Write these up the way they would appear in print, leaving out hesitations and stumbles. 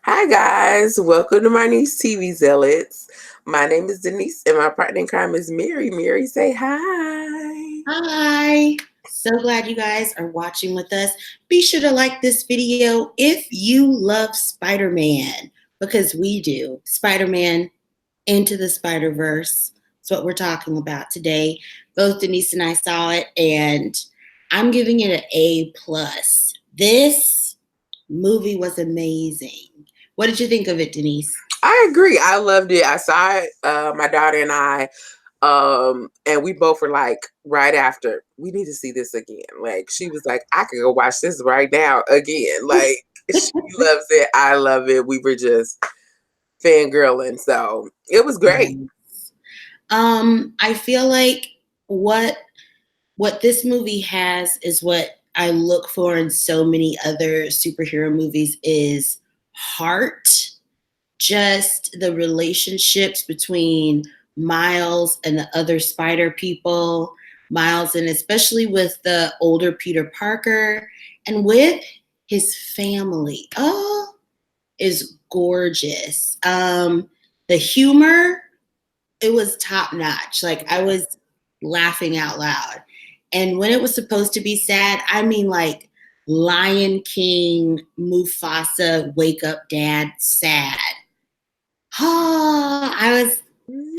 Hi guys, welcome to my niece TV Zealots. My name is Denise and my partner in crime is Mary. Mary, say hi. Hi. So glad you guys are watching with us. Be sure to like this video if you love Spider-Man, because we do. Spider-Man Into the Spider-Verse. That's what we're talking about today. Both Denise and I saw it, and I'm giving it an A plus. This movie was amazing. What did you think of it, Denise? I agree. I loved it. I saw it, my daughter and I, and we both were like, right after, we need to see this again. Like, she was like, I could go watch this right now again. Like, she loves it. I love it. We were just fangirling. So it was great. I feel like what what this movie has is what I look for in so many other superhero movies is heart, just the relationships between Miles and the other spider people, Miles and especially with the older Peter Parker and with his family. Oh, is gorgeous. The humor, it was top notch. Like I was laughing out loud. And when it was supposed to be sad, I mean like Lion King, Mufasa, wake up dad, sad. Oh, I was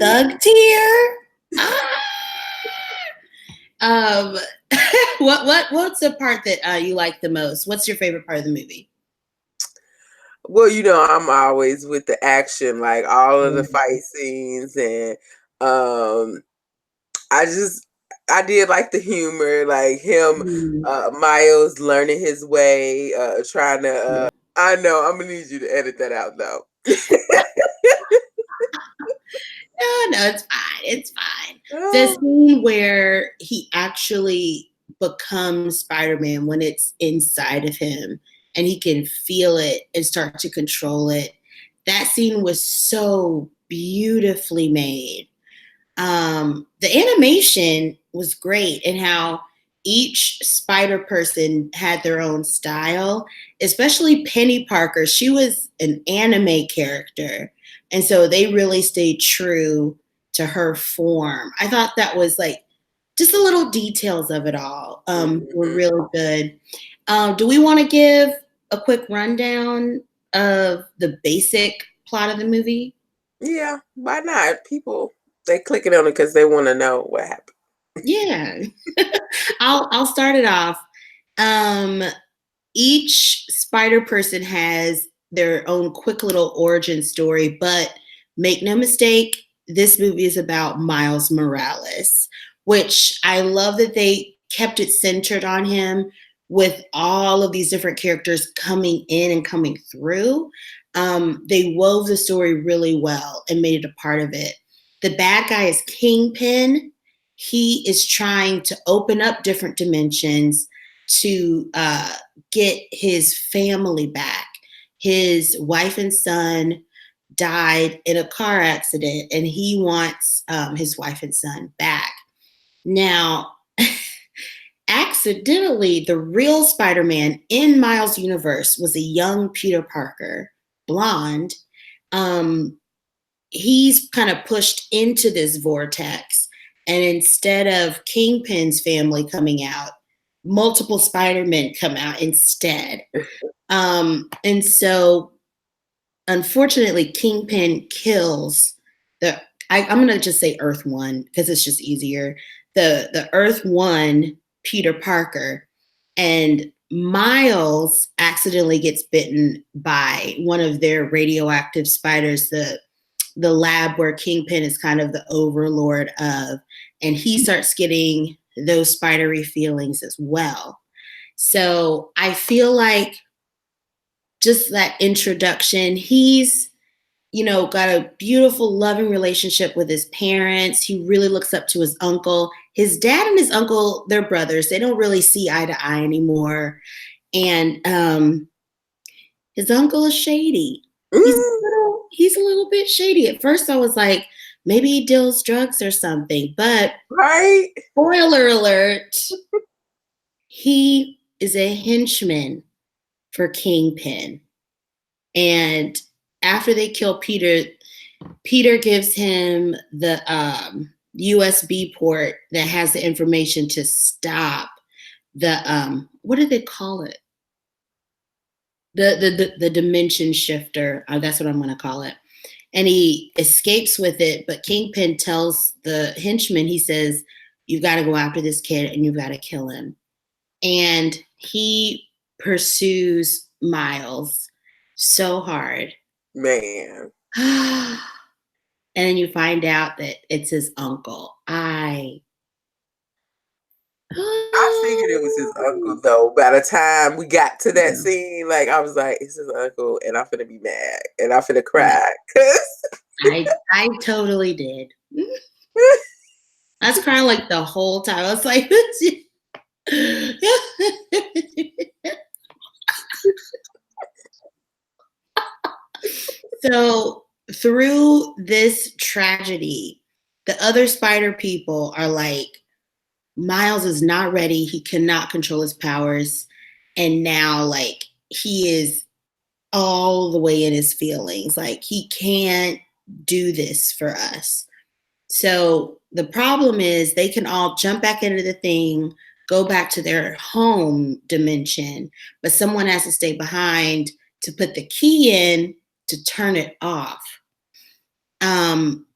thug tear. Ah! Um, what's the part that you like the most? What's your favorite part of the movie? Well, I'm always with the action, like all of the fight scenes, and um, I just I did like the humor, like him, Mm. Miles learning his way, trying to. I know I'm gonna need you to edit that out though. No, it's fine. It's fine. The scene where he actually becomes Spider-Man when it's inside of him and he can feel it and start to control it. That scene was so beautifully made. The animation was great and how each spider person had their own style, especially Penny Parker. She was an anime character. And so they really stayed true to her form. I thought that was like just the little details of it all were really good. Do we want to give a quick rundown of the basic plot of the movie? Yeah, why not? People they clicking on it because they want to know what happened. Yeah. I'll start it off. Um, each spider person has their own quick little origin story, but make no mistake, this movie is about Miles Morales, which I love that they kept it centered on him with all of these different characters coming in and coming through. They wove the story really well and made it a part of it. The bad guy is Kingpin. He is trying to open up different dimensions to get his family back. His wife and son died in a car accident, and he wants his wife and son back. Now, accidentally, the real Spider Man in Miles' universe was a young Peter Parker, blonde. Um, he's kind of pushed into this vortex. And instead of Kingpin's family coming out, multiple Spider-Men come out instead. And so, unfortunately, Kingpin kills the. I'm going to just say Earth One because it's just easier. The Earth One Peter Parker, and Miles accidentally gets bitten by one of their radioactive spiders. The lab where Kingpin is kind of the overlord of, and he starts getting those spidery feelings as well. So I feel like just that introduction, he's, got a beautiful, loving relationship with his parents. He really looks up to his uncle. His dad and his uncle, they're brothers. They don't really see eye to eye anymore. And his uncle is shady. He's a little bit shady. At first I was like, maybe he deals drugs or something. But Right? spoiler alert, he is a henchman for Kingpin. And after they kill Peter, Peter gives him the USB port that has the information to stop the what do they call it? The dimension shifter. That's what I'm going to call it. And he escapes with it, but Kingpin tells the henchman, he says, "You've got to go after this kid and you've got to kill him." And he pursues Miles so hard. Man. And then you find out that it's his uncle. I figured it was his uncle though. By the time we got to that Yeah. scene, like I was like, "It's his uncle," and I'm finna be mad and I'm finna Yeah. cry. I totally did. I was crying like the whole time. I was like, so through this tragedy, the other spider people are like, Miles is not ready. He cannot control his powers. And now, like, he is all the way in his feelings. Like, he can't do this for us. So the problem is they can all jump back into the thing, go back to their home dimension, but someone has to stay behind to put the key in to turn it off. Um,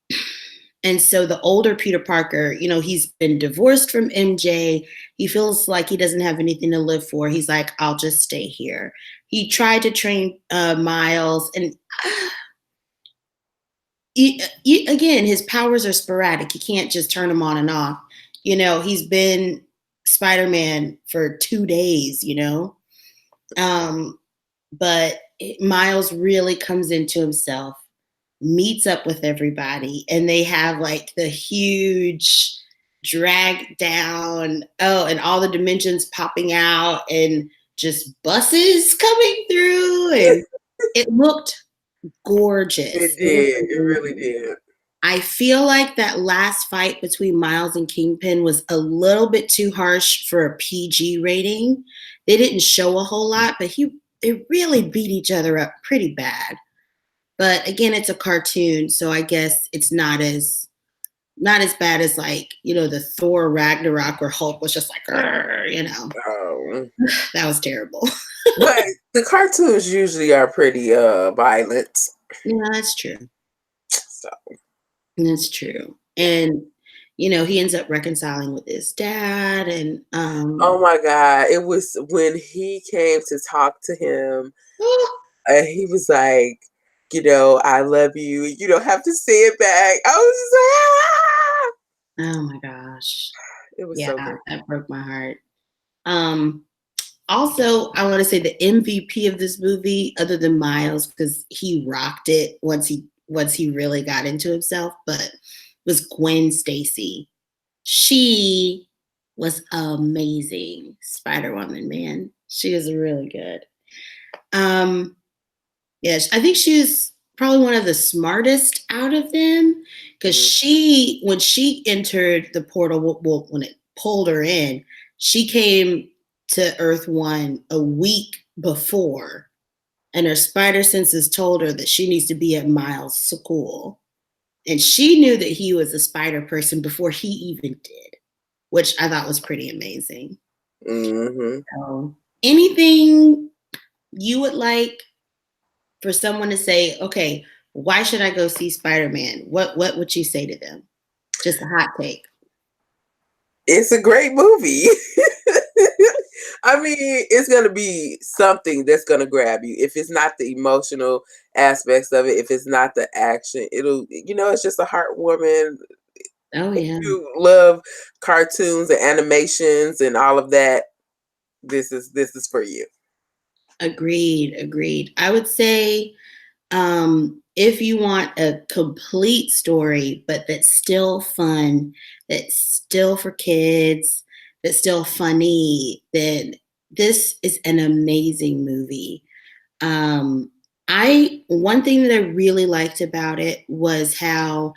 and so the older Peter Parker, he's been divorced from MJ. He feels like he doesn't have anything to live for. He's like, I'll just stay here. He tried to train Miles, and again, his powers are sporadic. He can't just turn them on and off. He's been Spider-Man for 2 days, but Miles really comes into himself, meets up with everybody, and they have like the huge drag down, and all the dimensions popping out and just buses coming through, and it looked gorgeous. It did. It really did. I feel like that last fight between Miles and Kingpin was a little bit too harsh for a PG rating. They didn't show a whole lot, but they really beat each other up pretty bad. But again, it's a cartoon, so I guess it's not as bad as like, the Thor Ragnarok where Hulk was just like, Oh. that was terrible. But the cartoons usually are pretty violent. Yeah, that's true. So That's true. And he ends up reconciling with his dad, and oh my God. It was when he came to talk to him, and he was like, I love you. You don't have to say it back. I was just like, oh my gosh. It was Yeah, so good. that broke my heart. Also, I want to say the MVP of this movie, other than Miles, because he rocked it once he really got into himself, but was Gwen Stacy. She was amazing. Spider-Woman, man. She was really good. Yes, I think she was probably one of the smartest out of them, because when she entered the portal, well, when it pulled her in, she came to Earth 1 a week before, and her spider senses told her that she needs to be at Miles' school. And she knew that he was a spider person before he even did, which I thought was pretty amazing. Mm-hmm. So, anything you would like for someone to say, okay, why should I go see Spider-Man? What would you say to them? Just a hot take. It's a great movie. I mean, it's going to be something that's going to grab you. If it's not the emotional aspects of it, if it's not the action, it's just a heartwarming. Oh, yeah. If you love cartoons and animations and all of that, this is for you. Agreed. I would say, if you want a complete story, but that's still fun, that's still for kids, that's still funny, then this is an amazing movie. One thing that I really liked about it was how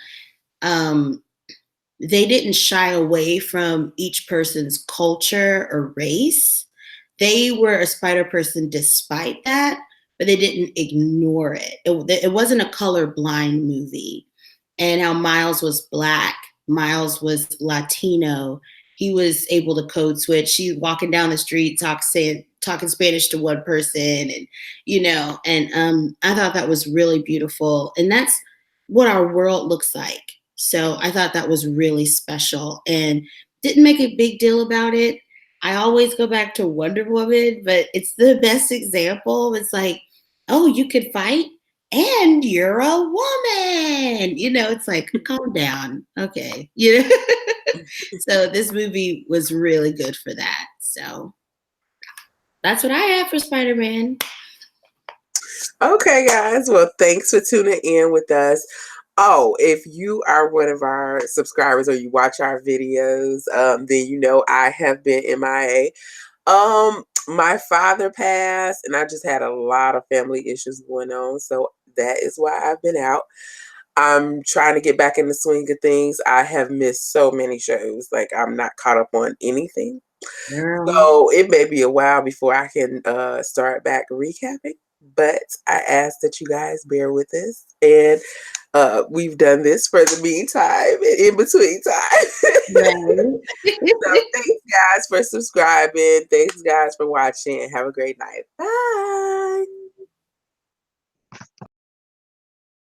they didn't shy away from each person's culture or race. They were a spider person despite that, but they didn't ignore it. It wasn't a colorblind movie. And how Miles was Black, Miles was Latino. He was able to code switch. She walking down the street, talking Spanish to one person, and I thought that was really beautiful. And that's what our world looks like. So I thought that was really special, and didn't make a big deal about it. I always go back to Wonder Woman, but it's the best example. It's like, oh, you could fight and you're a woman. It's like, calm down. Okay. So this movie was really good for that. So that's what I have for Spider-Man. Okay, guys. Well, thanks for tuning in with us. Oh, if you are one of our subscribers or you watch our videos, then I have been MIA. My father passed, and I just had a lot of family issues going on, so that is why I've been out. I'm trying to get back in the swing of things. I have missed so many shows. Like, I'm not caught up on anything. Girl. So it may be a while before I can start back recapping. But I ask that you guys bear with us. And we've done this for the meantime and in between time. Right. So thanks, guys, for subscribing. Thanks, guys, for watching. Have a great night. Bye.